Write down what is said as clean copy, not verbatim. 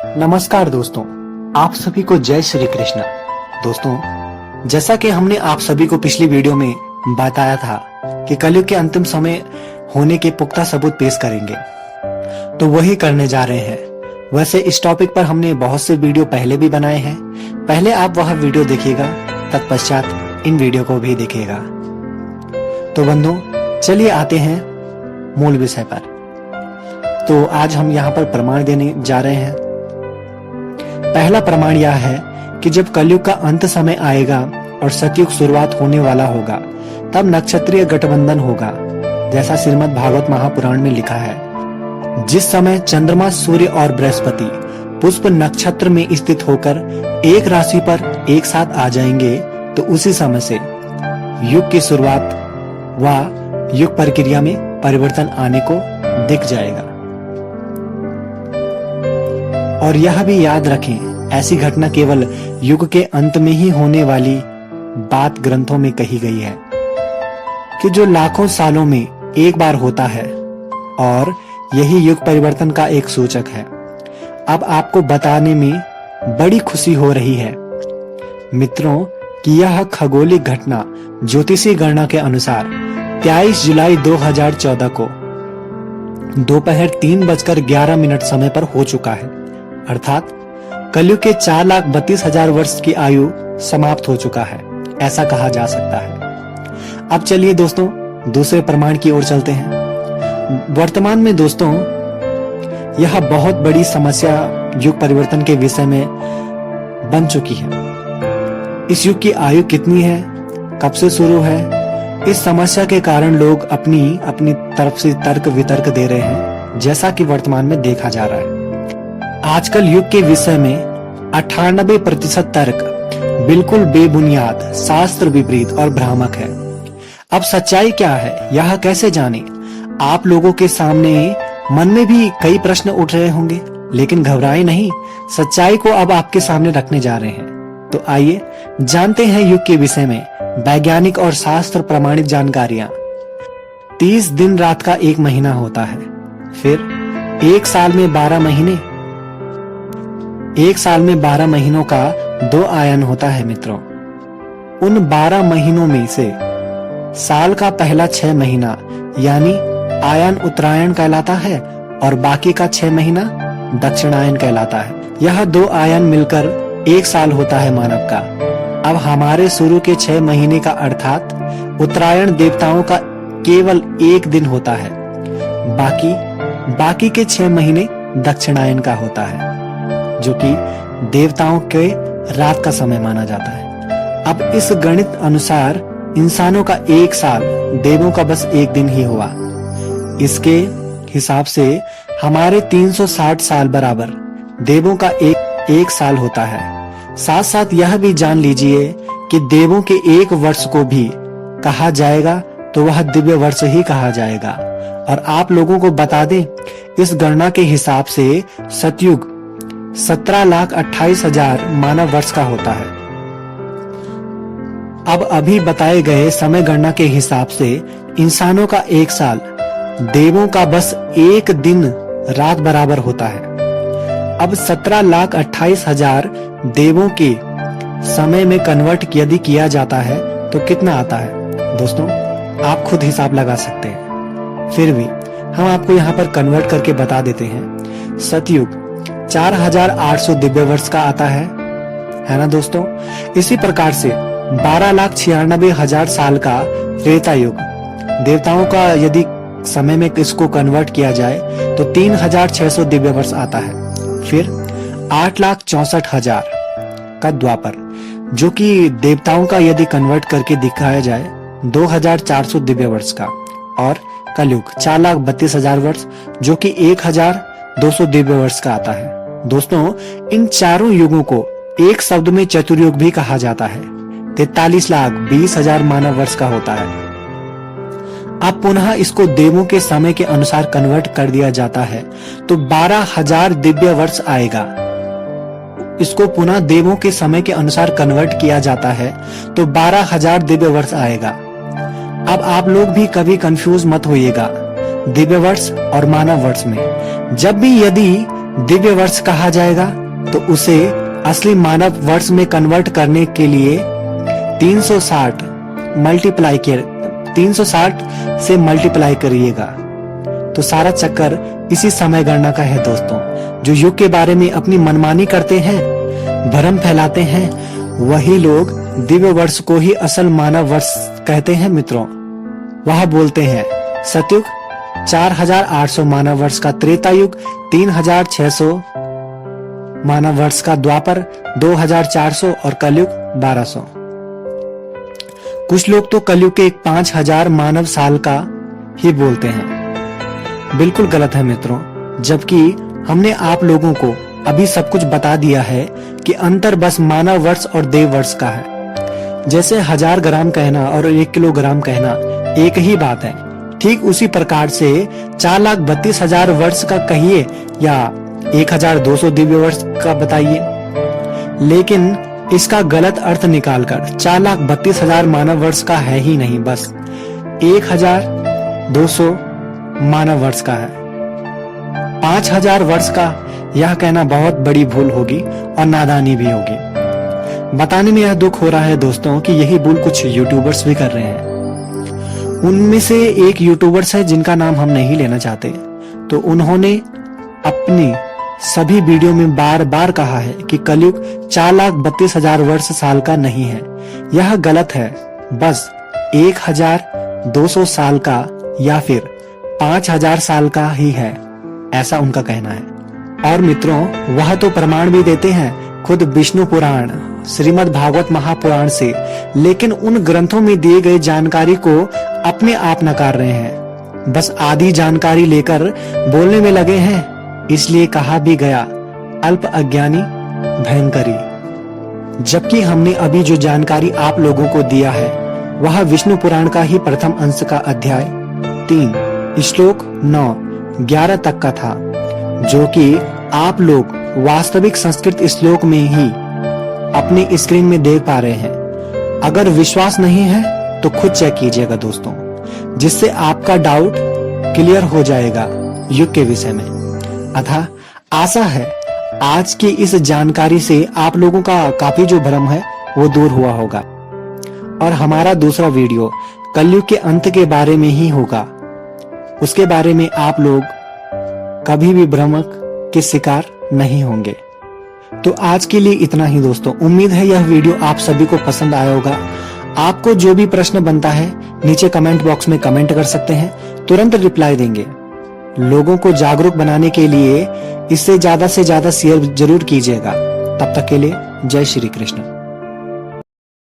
नमस्कार दोस्तों, आप सभी को जय श्री कृष्ण। दोस्तों, जैसा कि हमने आप सभी को पिछली वीडियो में बताया था कि कलयुग के अंतिम समय होने के पुख्ता सबूत पेश करेंगे, तो वही करने जा रहे हैं। वैसे इस टॉपिक पर हमने बहुत से वीडियो पहले भी बनाए हैं। पहले आप वह वीडियो देखिएगा, तत्पश्चात इन वीडियो को भी देखिएगा। तो बंधु, चलिए आते हैं मूल विषय पर। तो आज हम यहाँ पर प्रमाण देने जा रहे हैं। पहला प्रमाण यह है कि जब कलयुग का अंत समय आएगा और सतयुग शुरुआत होने वाला होगा, तब नक्षत्रीय गठबंधन होगा, जैसा श्रीमद् भागवत महापुराण में लिखा है। जिस समय चंद्रमा, सूर्य और बृहस्पति पुष्प नक्षत्र में स्थित होकर एक राशि पर एक साथ आ जाएंगे, तो उसी समय से युग की शुरुआत व युग प्रक्रिया में परिवर्तन आने को दिख जाएगा। और यह भी याद रखें, ऐसी घटना केवल युग के अंत में ही होने वाली बात ग्रंथों में कही गई है कि जो लाखों सालों में एक बार होता है, और यही युग परिवर्तन का एक सूचक है। अब आपको बताने में बड़ी खुशी हो रही है मित्रों कि यह खगोलिक घटना ज्योतिषीय गणना के अनुसार 23 जुलाई 2014 को दोपहर 3:11 समय पर हो चुका है। अर्थात कलयुग के 4,32,000 वर्ष की आयु समाप्त हो चुका है, ऐसा कहा जा सकता है। अब चलिए दोस्तों, दूसरे प्रमाण की ओर चलते हैं। वर्तमान में दोस्तों, यह बहुत बड़ी समस्या युग परिवर्तन के विषय में बन चुकी है। इस युग की आयु कितनी है, कब से शुरू है, इस समस्या के कारण लोग अपनी तरफ से तर्क वितर्क दे रहे हैं, जैसा कि वर्तमान में देखा जा रहा है। आजकल युग के विषय में 98% तर्क बिल्कुल बेबुनियाद, शास्त्र विपरीत और भ्रामक है। अब सच्चाई क्या है, यह कैसे जाने? आप लोगों के सामने मन में भी कई प्रश्न उठ रहे होंगे, लेकिन घबराएं नहीं, सच्चाई को अब आपके सामने रखने जा रहे हैं। तो आइए जानते हैं युग के विषय में वैज्ञानिक और शास्त्र प्रमाणित जानकारियां। 30 दिन रात का एक महीना होता है। फिर एक साल में 12 महीने, एक साल में 12 महीनों का 2 आयन होता है मित्रों। उन 12 महीनों में से साल का पहला 6 महीना यानी आयन उत्तरायण कहलाता है, और बाकी का 6 महीना दक्षिणायन कहलाता है। यह 2 आयन मिलकर एक साल होता है मानव का। अब हमारे शुरू के 6 महीने का अर्थात उत्तरायण देवताओं का केवल 1 दिन होता है। बाकी के 6 महीने दक्षिणायन का होता है, जो कि देवताओं के रात का समय माना जाता है। अब इस गणित अनुसार इंसानों का 1 साल, देवों का बस 1 दिन ही हुआ। इसके हिसाब से हमारे 360 साल बराबर देवों का एक साल होता है। साथ साथ यह भी जान लीजिए कि देवों के 1 वर्ष को भी कहा जाएगा तो वह दिव्य वर्ष ही कहा जाएगा। और आप लोगों को बता दें, इस गणना के हिसाब से सतयुग 17,28,000 मानव वर्ष का होता है। अब अभी बताए गए समय गणना के हिसाब से इंसानों का 1 साल, देवों का बस 1 दिन रात बराबर होता है। अब 17,28,000 देवों के समय में कन्वर्ट यदि किया जाता है तो कितना आता है दोस्तों, आप खुद हिसाब लगा सकते हैं। फिर भी हम आपको यहाँ पर कन्वर्ट करके बता देते हैं। सतयुग 4,800 दिव्य वर्ष का आता है ना दोस्तों। इसी प्रकार से 12,96,000 साल का त्रेता युग, देवताओं का यदि समय में इसको कन्वर्ट किया जाए तो 3,600 दिव्य वर्ष आता है। फिर 8,64,000 का द्वापर, जो कि देवताओं का यदि कन्वर्ट करके दिखाया जाए 2,400 दिव्य वर्ष का। और कलयुग 4,32,000 वर्ष, जो कि 1,200 दिव्य वर्ष का आता है। दोस्तों, इन चारों युगों को एक शब्द में चतुर्युग भी कहा जाता है। 43,20,000 मानव वर्ष का होता है। अब पुनः इसको देवों के समय के अनुसार कन्वर्ट कर दिया जाता है तो 12,000 दिव्य वर्ष आएगा। इसको पुनः देवों के समय के अनुसार कन्वर्ट किया जाता है तो 12,000 दिव्य वर्ष आएगा। अब आप लोग भी कभी कंफ्यूज मत होइएगा दिव्य वर्ष और मानव वर्ष में। जब भी यदि दिव्य वर्ष कहा जाएगा तो उसे असली मानव वर्ष में कन्वर्ट करने के लिए 360 से मल्टीप्लाई करिएगा। तो सारा चक्कर इसी समय गणना का है दोस्तों। जो युग के बारे में अपनी मनमानी करते हैं, भ्रम फैलाते हैं, वही लोग दिव्य वर्ष को ही असल मानव वर्ष कहते हैं मित्रों। वह बोलते हैं सतयुग 4800 मानव वर्ष का, त्रेता युग 3600 मानव वर्ष का, द्वापर 2400 और कलयुग 1200। कुछ लोग तो कलयुग के 5000 मानव साल का ही बोलते हैं। बिल्कुल गलत है मित्रों, जबकि हमने आप लोगों को अभी सब कुछ बता दिया है कि अंतर बस मानव वर्ष और देव वर्ष का है। जैसे 1000 ग्राम कहना और 1 किलोग्राम कहना एक ही बात है, ठीक उसी प्रकार से 4,32,000 वर्ष का कहिए या 1200 दिव्य वर्ष का बताइए, लेकिन इसका गलत अर्थ निकालकर 4,32,000 मानव वर्ष का है ही नहीं, बस 1200 मानव वर्ष का है। 5000 वर्ष का यह कहना बहुत बड़ी भूल होगी और नादानी भी होगी। बताने में यह दुख हो रहा है दोस्तों कि यही भूल कुछ यूट्यूबर्स भी कर रहे हैं। उनमें से एक यूट्यूबर्स है जिनका नाम हम नहीं लेना चाहते, तो उन्होंने अपनी सभी वीडियो में बार बार कहा है कि कलयुग 4,32,000 वर्ष साल का नहीं है। यह गलत है, बस 1,200 साल का या फिर 5,000 साल का ही है, ऐसा उनका कहना है। और मित्रों, वह तो प्रमाण भी देते हैं खुद विष्णु पुराण, श्रीमद् भागवत महापुराण से, लेकिन उन ग्रंथों में दिए गए जानकारी को अपने आप नकार रहे हैं। बस आधी जानकारी लेकर बोलने में लगे हैं। इसलिए कहा भी गया अल्प अज्ञानी भयंकरी। जबकि हमने अभी जो जानकारी आप लोगों को दिया है वह विष्णु पुराण का ही प्रथम अंश का अध्याय 3 श्लोक 9-11 तक का था, जो कि आप लोग वास्तविक संस्कृत श्लोक में ही अपनी स्क्रीन में देख पा रहे हैं। अगर विश्वास नहीं है तो खुद चेक कीजिएगा दोस्तों, जिससे आपका डाउट क्लियर हो जाएगा युग के विषय में। अतः आशा है आज की इस जानकारी से आप लोगों का काफी जो भ्रम है वो दूर हुआ होगा। और हमारा दूसरा वीडियो कलयुग के अंत के बारे में ही होगा। उसके बारे में आप लोग कभी भी भ्रमक के शिकार नहीं होंगे। तो आज के लिए इतना ही दोस्तों। उम्मीद है यह वीडियो आप सभी को पसंद आया होगा। आपको जो भी प्रश्न बनता है नीचे कमेंट बॉक्स में कमेंट कर सकते हैं, तुरंत रिप्लाई देंगे। लोगों को जागरूक बनाने के लिए इसे ज्यादा से ज्यादा शेयर जरूर कीजिएगा। तब तक के लिए जय श्री कृष्ण।